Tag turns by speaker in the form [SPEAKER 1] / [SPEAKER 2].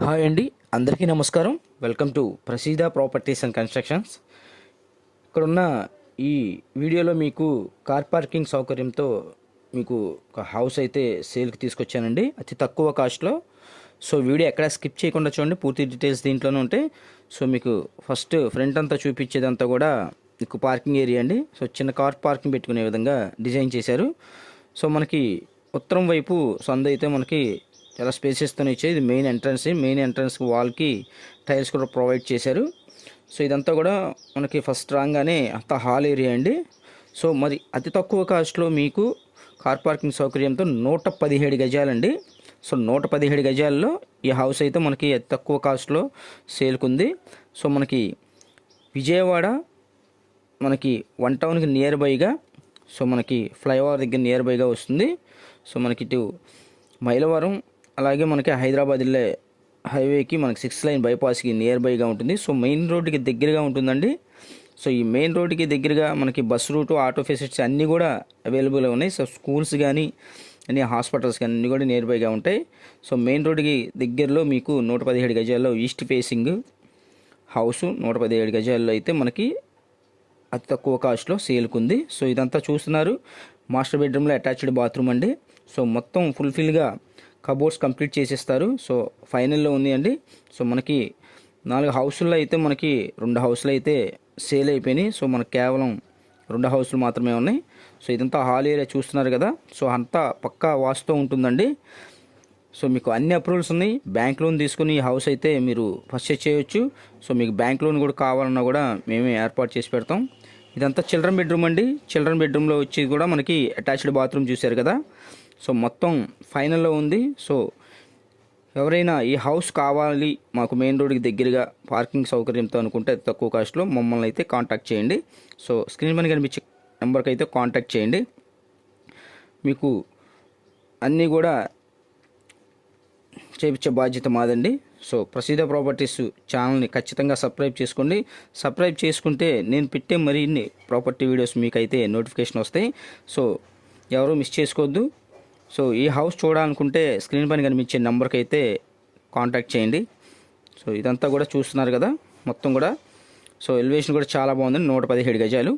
[SPEAKER 1] Hi అండి, అందరికీ నమస్కారం. Welcome to Praseeda Properties and Constructions. ఇక్కడున్న ఈ వీడియోలో మీకు కార్ పార్కింగ్ సౌకర్యంతో మీకు ఒక హౌస్ అయితే సేల్కి తీసుకొచ్చానండి, అతి తక్కువ కాస్ట్లో. సో వీడియో ఎక్కడ స్కిప్ చేయకుండా చూడండి, పూర్తి డీటెయిల్స్ దీంట్లోనే ఉంటాయి. సో మీకు ఫస్ట్ ఫ్రంట్ అంతా చూపించేదంతా కూడా మీకు పార్కింగ్ ఏరియా అండి. సో చిన్న కార్ పార్కింగ్ పెట్టుకునే విధంగా డిజైన్ చేశారు. సో మనకి ఉత్తరం వైపు సందు అయితే మనకి చాలా స్పేసెస్తోనే ఇచ్చాయి. ఇది మెయిన్ ఎంట్రన్స్ వాల్కి టైల్స్ కూడా ప్రొవైడ్ చేశారు. సో ఇదంతా కూడా మనకి ఫస్ట్ రాగానే అంత హాల్ ఏరియా అండి. సో మరి అతి తక్కువ కాస్ట్లో మీకు కార్ పార్కింగ్ సౌకర్యంతో 117 గజాలండి. సో 117 గజాల్లో ఈ హౌస్ అయితే మనకి అతి తక్కువ కాస్ట్లో సేల్కుంది. సో మనకి విజయవాడ మనకి 1 టౌన్కి నియర్ బైగా, సో మనకి ఫ్లైఓవర్ దగ్గర నియర్ బైగా వస్తుంది. సో మనకి ఇటు మైలవరం, అలాగే మనకి హైదరాబాద్ వెళ్ళే హైవేకి మనకి 6 లైన్ బైపాస్కి నియర్ బైగా ఉంటుంది. సో మెయిన్ రోడ్డుకి దగ్గరగా ఉంటుందండి. సో ఈ మెయిన్ రోడ్డుకి దగ్గరగా మనకి బస్ రూటు, ఆటో ఫెసిలిటీస్ అన్నీ కూడా అవైలబుల్గా ఉన్నాయి. సో స్కూల్స్ కానీ అన్ని హాస్పిటల్స్ కానీ అన్నీ కూడా నియర్ బైగా ఉంటాయి. సో మెయిన్ రోడ్డుకి దగ్గరలో మీకు 117 గజాల్లో ఈస్ట్ ఫేసింగ్ హౌస్ 117 గజాల్లో అయితే మనకి అతి తక్కువ కాస్ట్లో సేల్కుంది. సో ఇదంతా చూస్తున్నారు, మాస్టర్ బెడ్రూమ్లో అటాచ్డ్ బాత్రూమ్ అండి. సో మొత్తం ఫుల్ఫిల్గా కబోర్డ్స్ కంప్లీట్ చేసేస్తారు. సో ఫైనల్లో ఉంది అండి. సో మనకి 4 హౌసుల్లో అయితే మనకి 2 హౌసులు అయితే సేల్ అయిపోయినాయి. సో మనకు కేవలం 2 హౌసులు మాత్రమే ఉన్నాయి. సో ఇదంతా హాల్ ఏరియా చూస్తున్నారు కదా. సో అంతా పక్కా వాస్తు ఉంటుందండి. సో మీకు అన్ని అప్రూవల్స్ ఉన్నాయి. బ్యాంక్ లోన్ తీసుకుని ఈ హౌస్ అయితే మీరు పర్చేస్ చేయొచ్చు. సో మీకు బ్యాంక్ లోన్ కూడా కావాలన్నా కూడా మేమే ఏర్పాటు చేసి పెడతాం. ఇదంతా చిల్డ్రన్ బెడ్రూమ్ అండి. చిల్డ్రన్ బెడ్రూమ్లో వచ్చి కూడా మనకి అటాచ్డ్ బాత్రూమ్ చూశారు కదా. సో మొత్తం ఫైనల్లో ఉంది. సో ఎవరైనా ఈ హౌస్ కావాలి మాకు మెయిన్ రోడ్కి దగ్గరగా పార్కింగ్ సౌకర్యంతో అనుకుంటే అతి తక్కువ కాస్ట్లో మమ్మల్ని అయితే కాంటాక్ట్ చేయండి. సో స్క్రీన్ పైన కనిపించే నెంబర్కి అయితే కాంటాక్ట్ చేయండి. మీకు అన్నీ కూడా చేయించే బాధ్యత మాదండి. సో ప్రసీద ప్రాపర్టీస్ ఛానల్ని ఖచ్చితంగా సబ్స్క్రైబ్ చేసుకోండి. సబ్స్క్రైబ్ చేసుకుంటే నేను పెట్టే మరిన్ని ప్రాపర్టీ వీడియోస్ మీకైతే నోటిఫికేషన్ వస్తాయి. సో ఎవరు మిస్ చేసుకోవద్దు. సో ఈ హౌస్ చూడాలనుకుంటే స్క్రీన్ పైన కనిపించే నెంబర్కి అయితే కాంటాక్ట్ చేయండి. సో ఇదంతా కూడా చూస్తున్నారు కదా మొత్తం కూడా. సో ఎలివేషన్ కూడా చాలా బాగుందండి. 117 గజాలు.